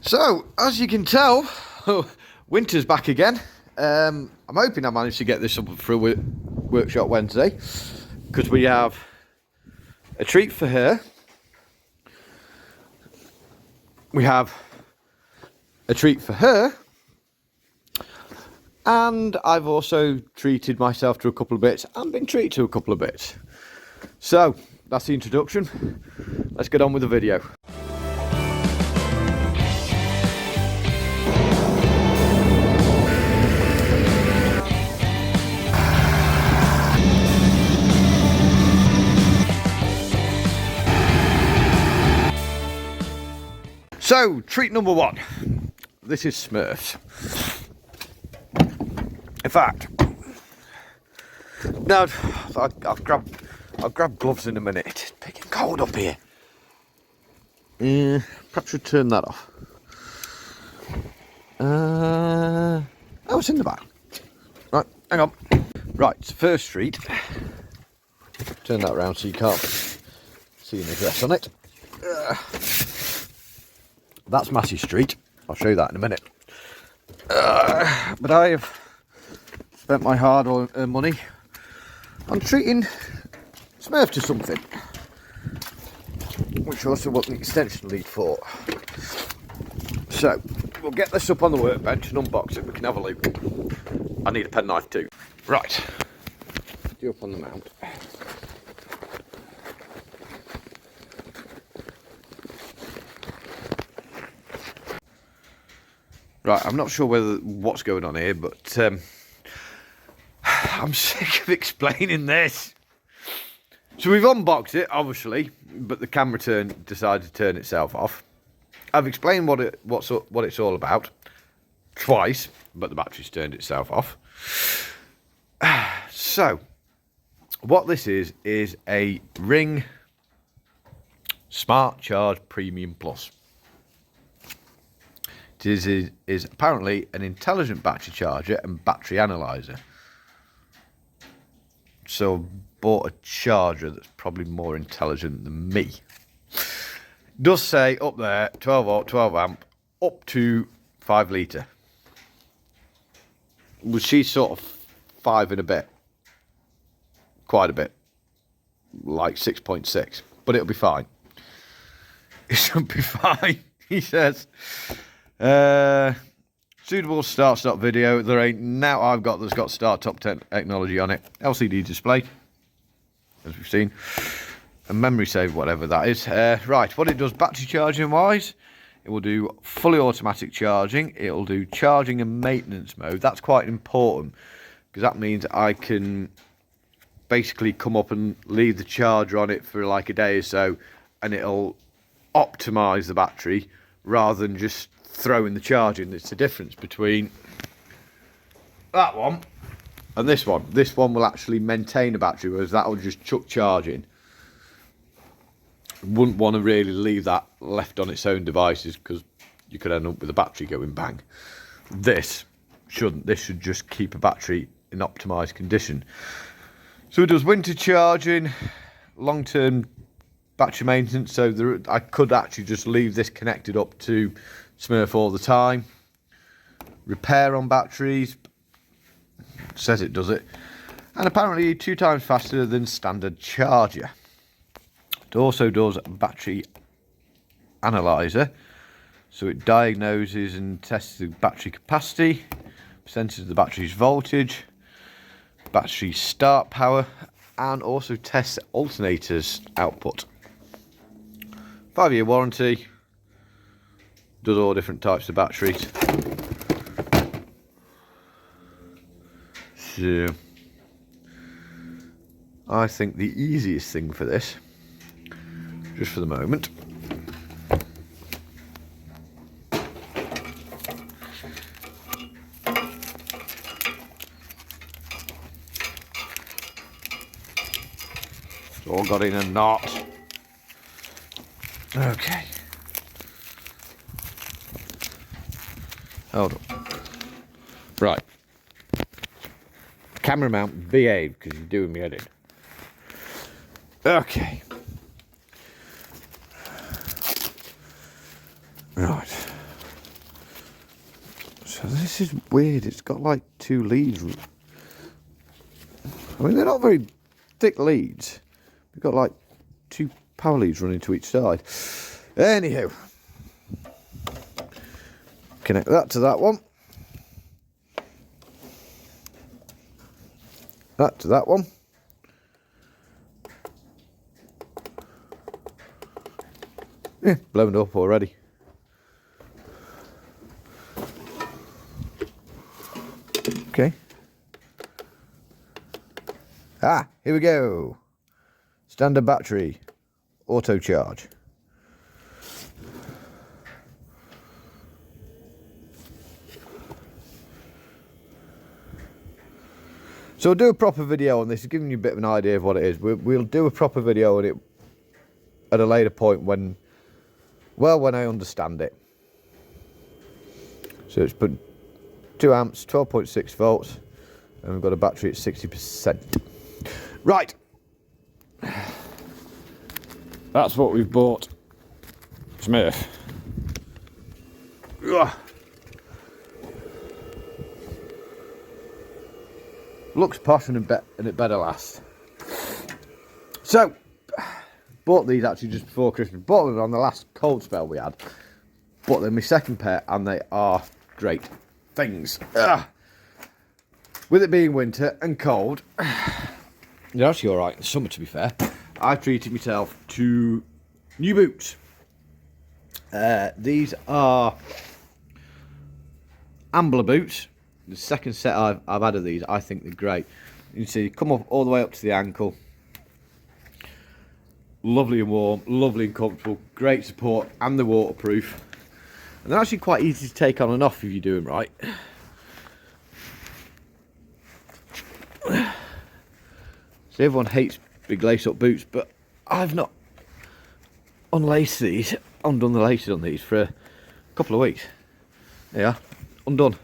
So, as you can tell, winter's back again. I'm hoping I managed to get this up for a workshop Wednesday, because we have a treat for her. We have a treat for her. And I've also treated myself to a couple of bits and been treated to a couple of bits. So, that's the introduction. Let's get on with the video. So, treat number one. This is Smurfs. In fact, now I'll grab gloves in a minute. It's picking cold up here. Perhaps we'll turn that off. Oh, it's in the back. Right, hang on. Right, first treat. Turn that around so you can't see an address on it. That's Massey Street. I'll show you that in a minute. But I have spent my hard-earned money on treating Smurf to something, which also what the extension lead for. So we'll get this up on the workbench and unbox it. We can have a look. I need a penknife too. Right, you up on the mount. Right, I'm not sure what's going on here, but I'm sick of explaining this. So we've unboxed it, obviously, but the camera decided to turn itself off. I've explained what it's all about twice, but the battery's turned itself off. So, what this is a Ring Smart Charge Premium Plus. It is apparently an intelligent battery charger and battery analyzer. So I bought a charger that's probably more intelligent than me. It does say up there 12 volt, 12 amp, up to 5 litre. Well, she's sort of 5 and a bit. Quite a bit. Like 6.6. But it'll be fine. It should be fine, he says. Suitable start-stop video. There ain't now I've got that's got start-top technology on it. LCD display, as we've seen, and memory save, whatever that is. Right, what it does battery charging wise, it will do fully automatic charging. It will do charging and maintenance mode. That's quite important because that means I can basically come up and leave the charger on it for like a day or so, and it'll optimize the battery rather than just throwing the charge in. It's the difference between that one and this one. This one will actually maintain a battery, whereas that will just chuck charging. Wouldn't want to really leave that left on its own devices because you could end up with a battery going bang. This shouldn't. This should just keep a battery in optimized condition. So it does winter charging, long-term battery maintenance. So I could actually just leave this connected up to Smurf all the time. Repair on batteries, says it does it, and apparently 2 times faster than standard charger. It also does battery analyzer, so it diagnoses and tests the battery capacity, percentage of the battery's voltage, battery start power, and also tests alternators output. 5-year warranty. Does all different types of batteries. So I think the easiest thing for this, just for the moment, it's all got in a knot. Okay. Hold on. Right. Camera mount, behave, because you're doing me head in. Okay. Right. This is weird. It's got like 2 leads. I mean, they're not very thick leads. We've got like 2 power leads running to each side. Anywho, connect that to that one. That to that one. Yeah, blown up already. Okay. Ah, here we go. Standard battery, auto charge. So we'll do a proper video on this, giving you a bit of an idea of what it is. We'll do a proper video on it at a later point when I understand it. So it's put 2 amps, 12.6 volts, and we've got a battery at 60%. Right. That's what we've bought. Smith. Ugh. Looks posh and it better last. So, bought these actually just before Christmas. Bought them on the last cold spell we had. Bought them my second pair and they are great things. Ugh. With it being winter and cold, they're actually alright in the summer, to be fair. I treated myself to new boots. These are Ambler boots. The second set I've had of these, I think they're great. You can see, come up all the way up to the ankle. Lovely and warm, lovely and comfortable, great support, and they're waterproof. And they're actually quite easy to take on and off if you do them right. So everyone hates big lace-up boots, but I've not unlaced these, undone the laces on these for a couple of weeks. There you are, undone.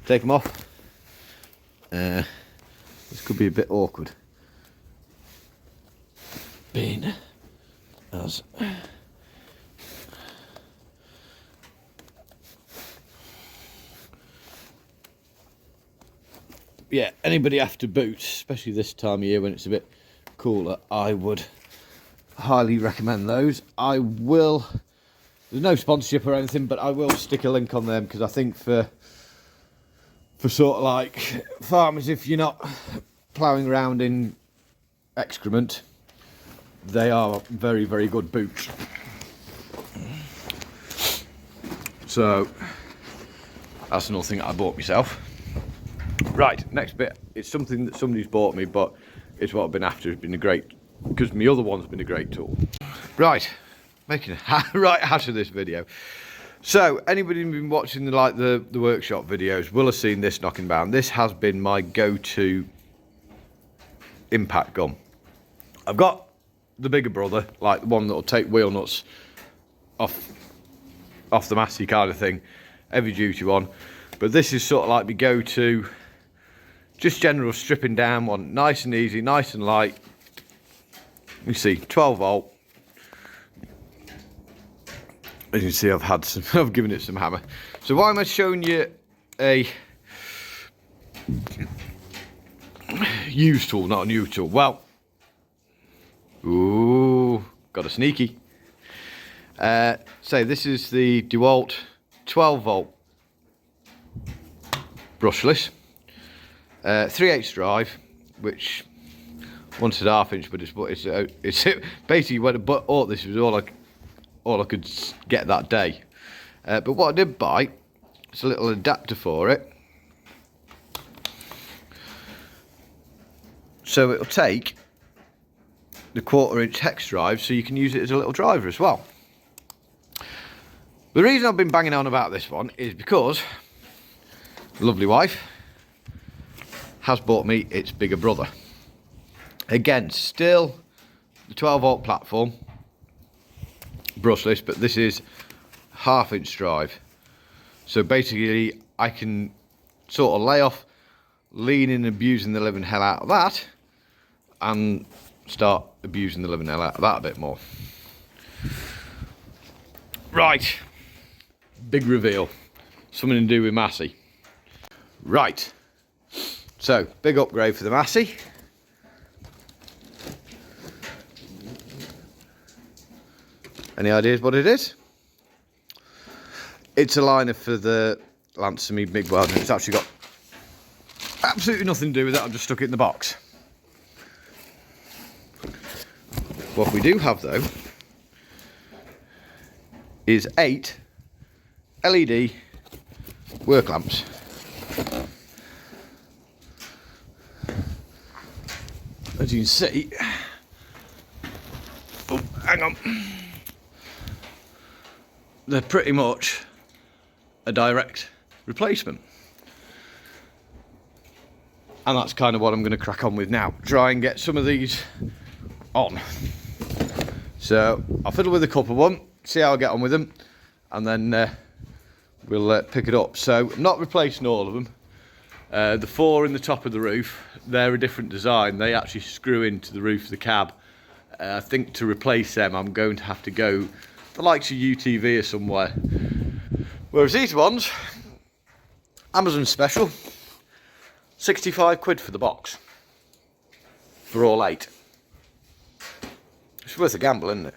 Take them off. This could be a bit awkward. Being as yeah, anybody after boots, especially this time of year when it's a bit cooler, I would highly recommend those. I will, there's no sponsorship or anything, but I will stick a link on them because I think for sort of like farmers, if you're not ploughing around in excrement, they are very, very good boots. So that's another thing I bought myself. Right, next bit. It's something that somebody's bought me, but it's what I've been after. It's been a great, because my other one's been a great tool. Right, making a right hash of this video. So anybody who's been watching the workshop videos will have seen this knocking about. This has been my go-to impact gun. I've got the bigger brother, like the one that'll take wheel nuts off the massey kind of thing, heavy duty one. But this is sort of like my go-to, just general stripping down one, nice and easy, nice and light. You see, 12 volt. As you can see, I've given it some hammer. So why am I showing you a used tool, not a new tool? Well, ooh, got a sneaky. So this is the DeWalt 12 volt brushless, 3/8 drive, which wanted 1/2 inch, but it's basically when I bought this was all I could get that day. But what I did buy is a little adapter for it, so it'll take the 1/4 inch hex drive, so you can use it as a little driver as well. The reason I've been banging on about this one is because the lovely wife has bought me its bigger brother. Again, still the 12 volt platform, brushless, but this is 1/2 inch drive. So basically I can sort of lay off leaning and abusing the living hell out of that and start abusing the living hell out of that a bit more. Right, big reveal. something to do with Massey. Right, so big upgrade for the Massey. Any ideas what it is? It's a liner for the Lancer MIG welding. It's actually got absolutely nothing to do with it. I've just stuck it in the box. What we do have though is 8 LED work lamps. As you can see, oh, hang on, they're pretty much a direct replacement. And that's kind of what I'm going to crack on with now. Try and get some of these on. So I'll fiddle with a couple of them, see how I get on with them, and then we'll pick it up. So I'm not replacing all of them. The 4 in the top of the roof, they're a different design. They actually screw into the roof of the cab. I think to replace them, I'm going to have to go the likes of UTV or somewhere. Whereas these ones, Amazon special, 65 quid for the box. For all 8. It's worth a gamble, isn't it?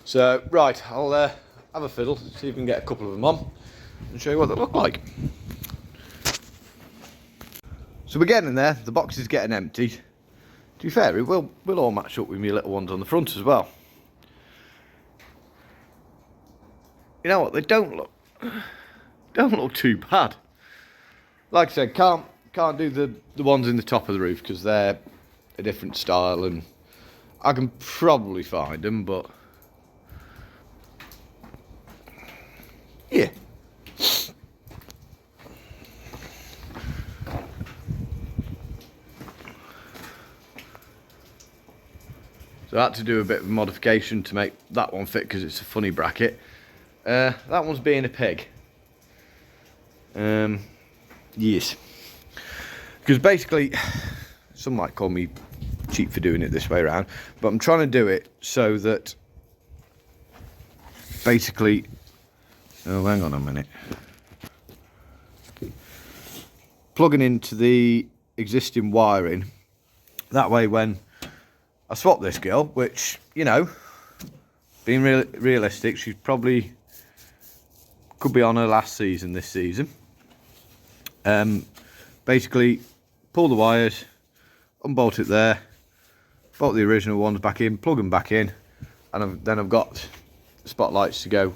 So, right, I'll have a fiddle, see if we can get a couple of them on, and show you what they look like. So we're getting there, the box is getting emptied. To be fair, it will all match up with my little ones on the front as well. You know what, they don't look too bad. Like I said, can't do the ones in the top of the roof because they're a different style, and I can probably find them, but yeah. So I had to do a bit of a modification to make that one fit because it's a funny bracket. That one's being a pig. Yes. Because basically, some might call me cheap for doing it this way around, but I'm trying to do it so that basically, oh, hang on a minute. Plugging into the existing wiring. That way when I swap this girl, which, you know, being realistic, she's probably could be on her last season this season. Basically, pull the wires, unbolt it there, bolt the original ones back in, plug them back in, and then I've got spotlights to go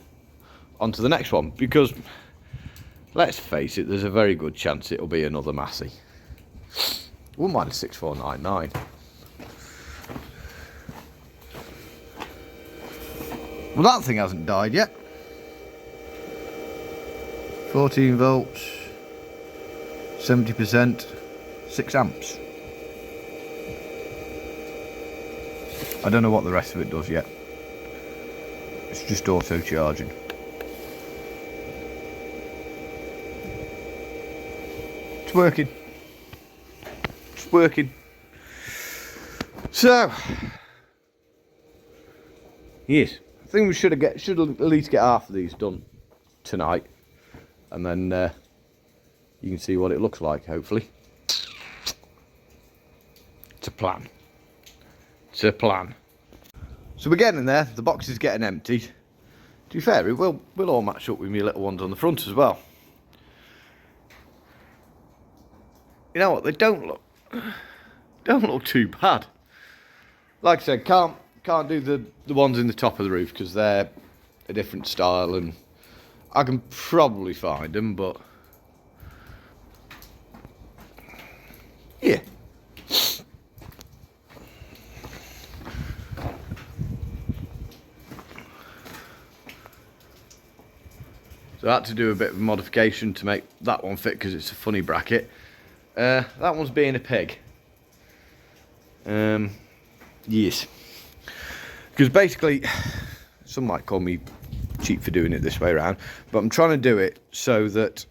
onto the next one. Because, let's face it, there's a very good chance it'll be another Massey. Wouldn't mind a 6499. Well, that thing hasn't died yet. 14 volts, 70%, 6 amps. I don't know what the rest of it does yet. It's just auto charging. It's working. It's working. So, yes, I think we should at least get half of these done tonight, and then you can see what it looks like. Hopefully, it's a plan. It's a plan. So we're getting there. The box is getting emptied. To be fair, it will all match up with my little ones on the front as well. You know what? They don't look too bad. Like I said, can't do the ones in the top of the roof because they're a different style, and I can probably find them, but yeah. So I had to do a bit of a modification to make that one fit because it's a funny bracket. That one's being a pig. Yes. Because basically, some might call me cheap for doing it this way around, but I'm trying to do it so that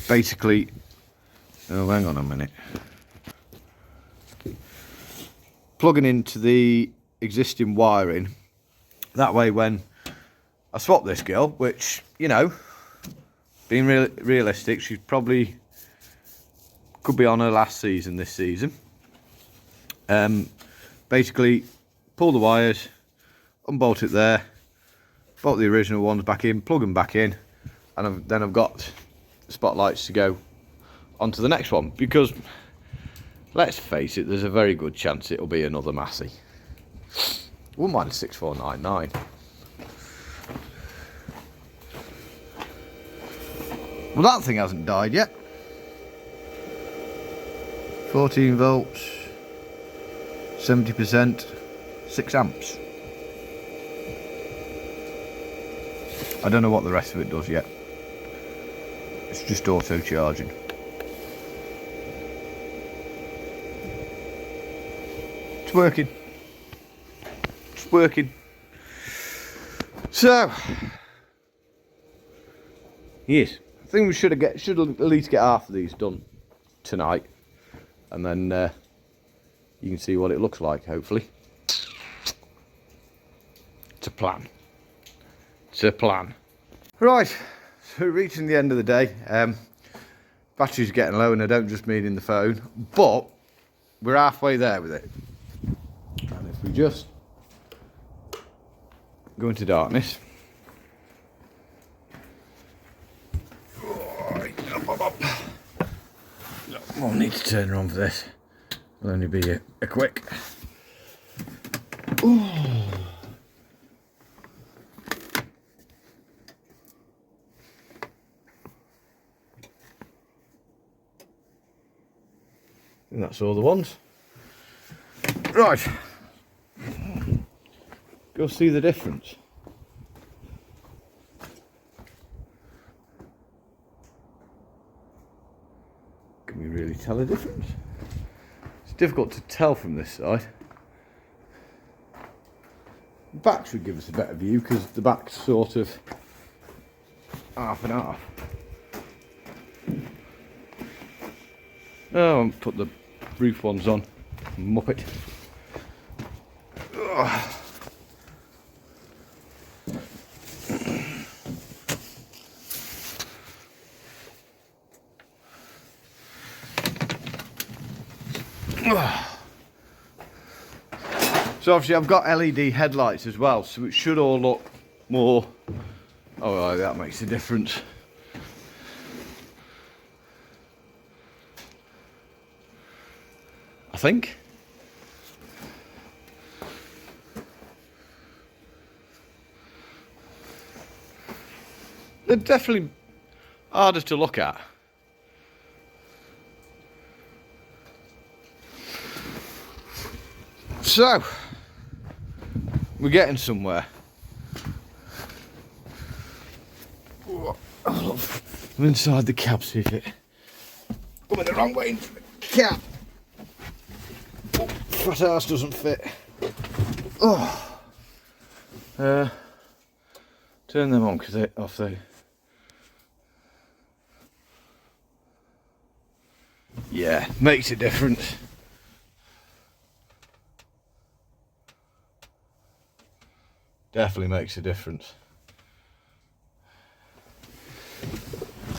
basically, oh, hang on a minute. Plugging into the existing wiring. That way when I swap this girl, which, you know, being realistic, she's probably could be on her last season this season. Basically, pull the wires, unbolt it there, bolt the original ones back in, plug them back in, and then I've got spotlights to go onto the next one, because let's face it, there's a very good chance it'll be another Massey. Wouldn't mind a 6499. Well, that thing hasn't died yet. 14 volts, 70%, 6 amps. I don't know what the rest of it does yet. It's just auto charging. It's working. It's working. So, yes, I think we should at least get half of these done tonight, and then you can see what it looks like. Hopefully, it's a plan. It's a plan. Right, so we're reaching the end of the day. Battery's getting low, and I don't just mean in the phone, but we're halfway there with it. And if we just go into darkness. I'll need to turn her on for this. It'll only be a quick. Ooh. And that's all the ones. Right. Go see the difference. Can we really tell a difference? It's difficult to tell from this side. The back should give us a better view because the back's sort of half and half. Oh, I'll put the roof ones on. Muppet. Ugh. So obviously I've got LED headlights as well, so it should all look more. Oh, well, that makes a difference. I think. They're definitely harder to look at. So, we're getting somewhere. I'm inside the cab, see if it going the wrong way into the cab. Oh, fat ass doesn't fit. Oh, turn them on because they're off there. Yeah, makes a difference. Definitely makes a difference.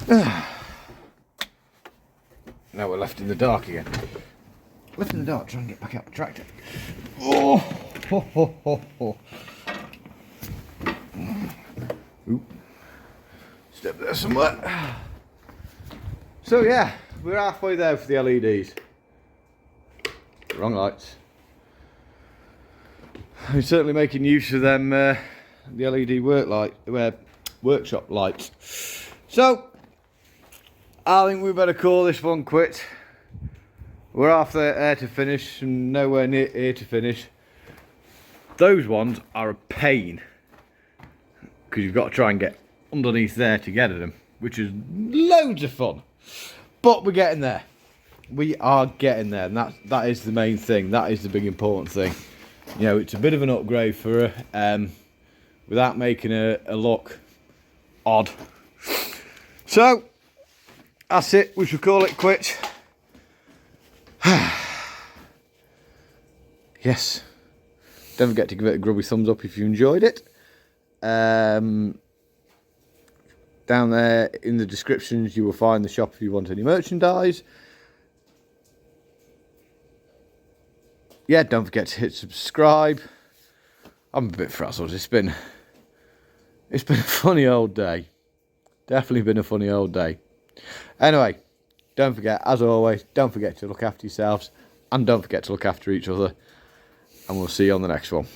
Now we're left in the dark again. Left in the dark, trying to get back out the tractor. Oh, ho, ho, ho, ho. Oop. Step there somewhere. So yeah, we're halfway there for the LEDs. Wrong lights. I'm certainly making use of them, the LED workshop lights. So, I think we better call this one quits. We're half there to finish and nowhere near here to finish. Those ones are a pain because you've got to try and get underneath there to get at them, which is loads of fun. But we're getting there. We are getting there, and that is the main thing. That is the big important thing. You know, it's a bit of an upgrade for her, without making her look odd. So, that's it. We should call it quits. Yes. Don't forget to give it a grubby thumbs up if you enjoyed it. Down there in the descriptions you will find the shop if you want any merchandise. Yeah, don't forget to hit subscribe. I'm a bit frazzled. It's been a funny old day. Definitely been a funny old day. Anyway, don't forget, as always, don't forget to look after yourselves and don't forget to look after each other. And we'll see you on the next one.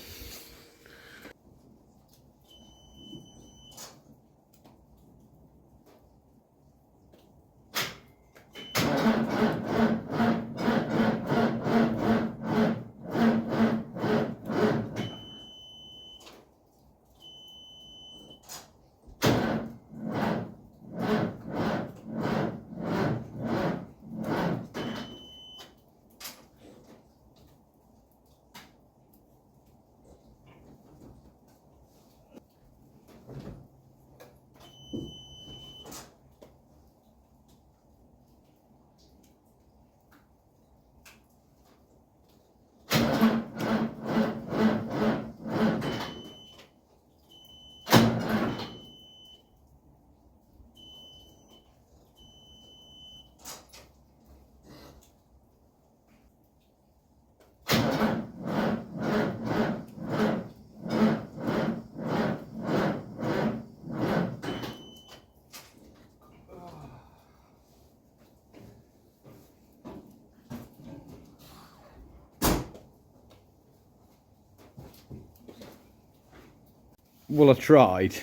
Well, I tried.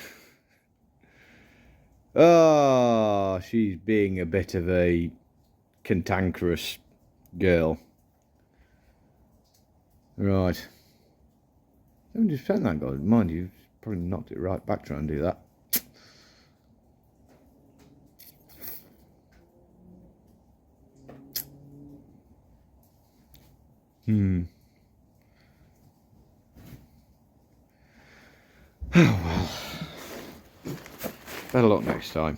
Oh, she's being a bit of a cantankerous girl. Right. 70% that guy. Mind you, probably knocked it right back trying to do that. Oh well. Better luck next time.